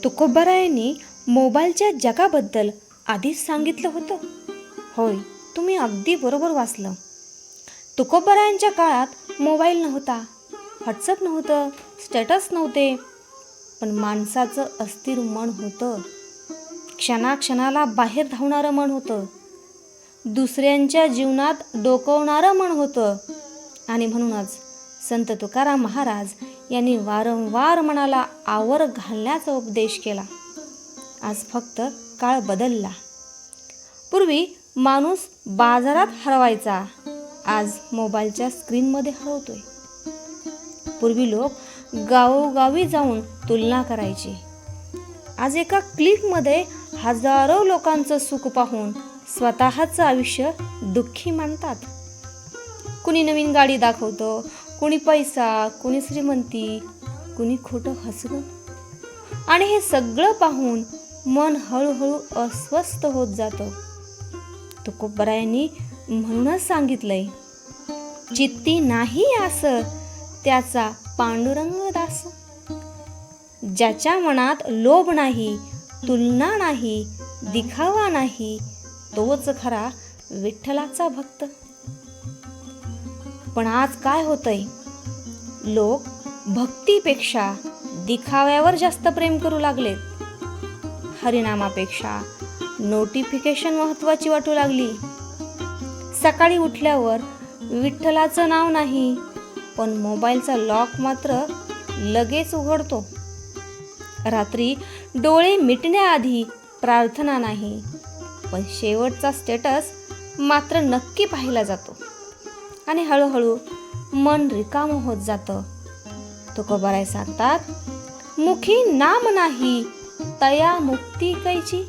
तुकोबारायांनी मोबाईलच्या जगाबद्दल आधीच सांगितलं होतं. होय, तुम्ही अगदी बरोबर वाचलं. तुकोबारायांच्या काळात मोबाईल नव्हता, व्हॉट्सअप नव्हतं, स्टेटस नव्हते, पण माणसाचं अस्थिर मन होतं. क्षणाक्षणाला बाहेर धावणारं मन होतं, दुसऱ्यांच्या जीवनात डोकवणारं मन होतं. आणि म्हणूनच संत तुकाराम महाराज यांनी वारंवार मनाला आवर घालण्याचा उपदेश केला. आज फक्त काळ बदलला. पूर्वी माणूस बाजारात हरवायचा, आज मोबाईलच्या स्क्रीनमध्ये हरवतोय. पूर्वी लोक गावोगावी जाऊन तुलना करायचे, आज एका क्लिकमध्ये हजारो लोकांचं सुख पाहून स्वतःचं आयुष्य दुःखी मानतात. कुणी नवीन गाडी दाखवतं, कुणी पैसा, कुणी श्रीमंती, कुणी खोटं हसणं. आणि हे सगळं पाहून मन हळूहळू अस्वस्थ होत जातं. तुकोबारायांनी म्हणूनच सांगितलंय, चित्ती नाही आस त्याचा पांडुरंग दास. ज्याच्या मनात लोभ नाही, तुलना नाही, दिखावा नाही, तोच खरा विठ्ठलाचा भक्त. पण आज काय होतंय, लोक भक्तीपेक्षा दिखाव्यावर जास्त प्रेम करू लागलेत. हरिनामापेक्षा नोटिफिकेशन महत्त्वाची वाटू लागली. सकाळी उठल्यावर विठ्ठलाचं नाव नाही, पण मोबाईलचा लॉक मात्र लगेच उघडतो. रात्री डोळे मिटण्याआधी प्रार्थना नाही, पण शेवटचा स्टेटस मात्र नक्की पाहिला जातो. आणि हळूहळू मन रिकामं होत जातं. तुकोबाराय सांगतात, मुखी नाम नाही तया मुक्ती कैची.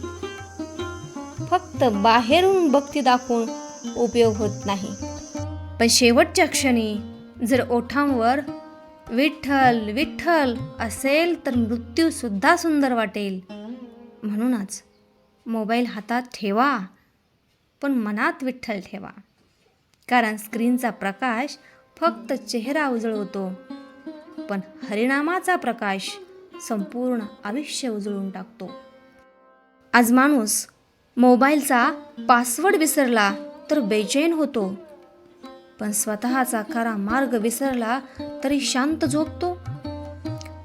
फक्त बाहेरून भक्ती दाखवून उपयोग होत नाही, पण शेवटच्या क्षणी जर ओठांवर विठ्ठल विठ्ठल असेल तर मृत्यू सुद्धा सुंदर वाटेल. म्हणूनच मोबाईल हातात ठेवा, पण मनात विठ्ठल ठेवा. कारण स्क्रीनचा प्रकाश फक्त चेहरा उजळवतो, पण हरिनामाचा प्रकाश संपूर्ण आयुष्य उजळून टाकतो. आज माणूस मोबाईलचा पासवर्ड विसरला तर बेचैन होतो, पण स्वतःचा खरा मार्ग विसरला तरी शांत झोपतो.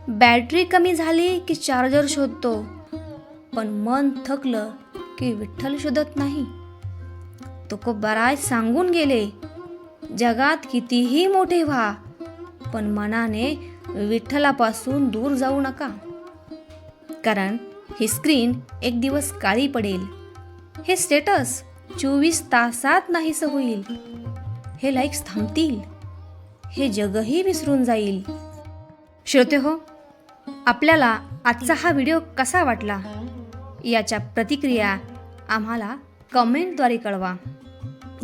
बॅटरी कमी झाली की चार्जर शोधतो, पण मन थकलं की विठ्ठल शोधत नाही. तुकोबाराय सांगून गेले, जगात कितीही मोठे व्हा, पण मनाने विठ्ठलापासून दूर जाऊ नका. कारण ही स्क्रीन एक दिवस काळी पडेल, हे स्टेटस 24 तासात नाहीसं होईल, हे लाईक्स थांबतील, हे जगही विसरून जाईल. श्रोतेहो, आपल्याला आजचा हा व्हिडिओ कसा वाटला याच्या प्रतिक्रिया आम्हाला कमेंटद्वारे कळवा,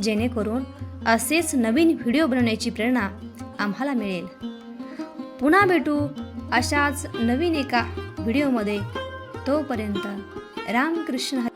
जेणेकरून असेच नवीन व्हिडिओ बनवण्याची प्रेरणा आम्हाला मिळेल. पुन्हा भेटू अशाच नवीन एका व्हिडिओमध्ये. तोपर्यंत रामकृष्ण हरी.